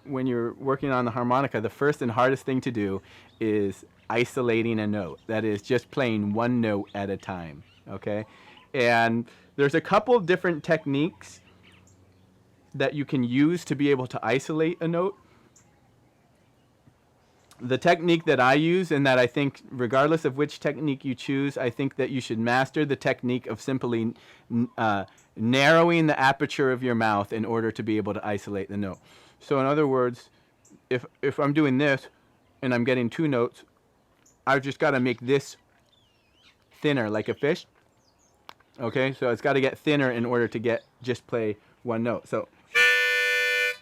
When you're working on the harmonica, the first and hardest thing to do is isolating a note. That is just playing one note at a time. Okay? And there's a couple of different techniques that you can use to be able to isolate a note. The technique that I use, and that I think regardless of which technique you choose, I think that you should master the technique of simply narrowing the aperture of your mouth in order to be able to isolate the note. So in other words, if I'm doing this and I'm getting two notes, I've just got to make this thinner like a fish. Okay, so it's got to get thinner in order to just play one note. So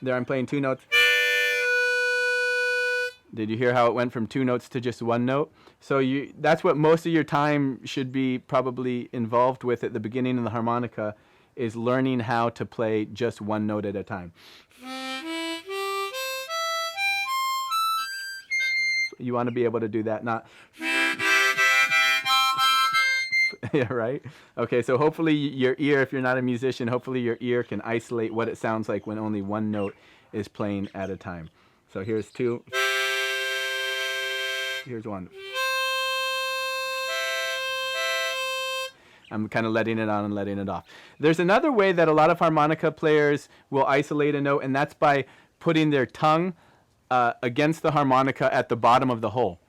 there I'm playing two notes. Did you hear how it went from two notes to just one note? So that's what most of your time should be probably involved with at the beginning of the harmonica, is learning how to play just one note at a time. You want to be able to do that, not yeah, right? Okay, so hopefully your ear, if you're not a musician, hopefully your ear can isolate what it sounds like when only one note is playing at a time. So here's two. Here's one. I'm kind of letting it on and letting it off. There's another way that a lot of harmonica players will isolate a note, and that's by putting their tongue against the harmonica at the bottom of the hole.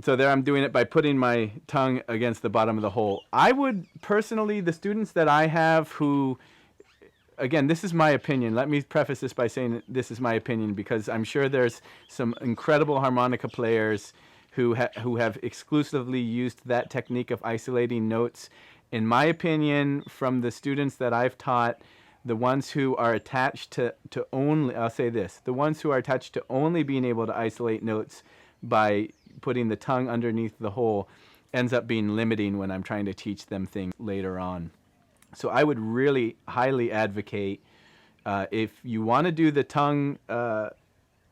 So there I'm doing it by putting my tongue against the bottom of the hole. I would personally, the students that I have who, again, this is my opinion. Let me preface this by saying that this is my opinion, because I'm sure there's some incredible harmonica players who have exclusively used that technique of isolating notes. In my opinion, from the students that I've taught, the ones who are attached to only, I'll say this, the ones who are attached to only being able to isolate notes by putting the tongue underneath the hole ends up being limiting when I'm trying to teach them things later on. So I would really highly advocate, if you want to do the tongue,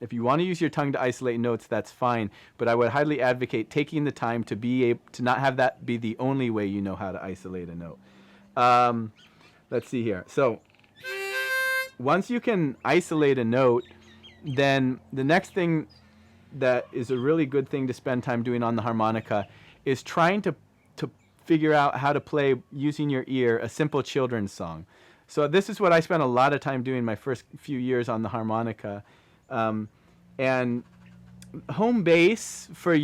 if you want to use your tongue to isolate notes, that's fine. But I would highly advocate taking the time to be able to not have that be the only way you know how to isolate a note. Let's see here. So once you can isolate a note, then the next thing that is a really good thing to spend time doing on the harmonica is trying to figure out how to play, using your ear, a simple children's song. So this is what I spent a lot of time doing my first few years on the harmonica. And home base for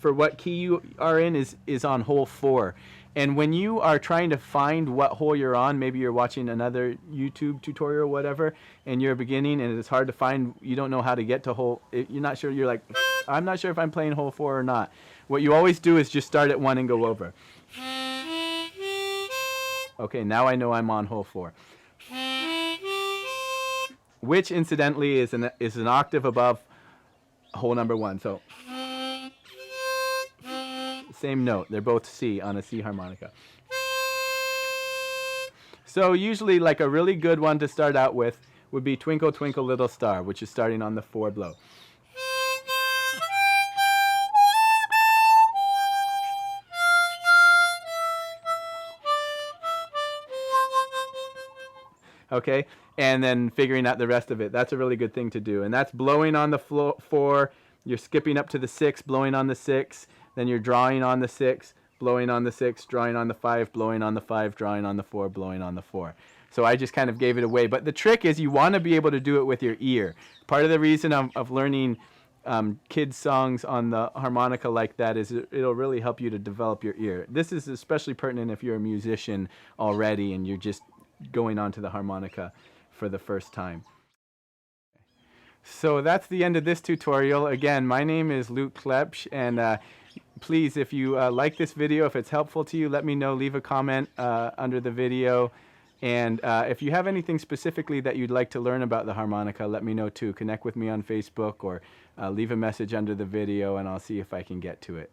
what key you are in is on hole 4. And when you are trying to find what hole you're on, maybe you're watching another YouTube tutorial or whatever, and you're beginning and it's hard to find, you don't know how to get to hole, you're not sure, you're like, I'm not sure if I'm playing hole 4 or not. What you always do is just start at 1 and go over. Okay, now I know I'm on hole 4. Which incidentally is an octave above hole number 1. So same note. They're both C on a C harmonica. So usually, like, a really good one to start out with would be Twinkle, Twinkle, Little Star, which is starting on the 4 blow. Okay, and then figuring out the rest of it. That's a really good thing to do. And that's blowing on the 4, you're skipping up to the 6, blowing on the 6, then you're drawing on the 6, blowing on the 6, drawing on the 5, blowing on the 5, drawing on the 4, blowing on the 4. So I just kind of gave it away. But the trick is you want to be able to do it with your ear. Part of the reason of learning kids' songs on the harmonica like that is it'll really help you to develop your ear. This is especially pertinent if you're a musician already and you're just going onto the harmonica for the first time. So that's the end of this tutorial. Again, my name is Luke Clebsch, and please, if you like this video, if it's helpful to you, let me know. Leave a comment under the video. And if you have anything specifically that you'd like to learn about the harmonica, let me know too. Connect with me on Facebook or leave a message under the video, and I'll see if I can get to it.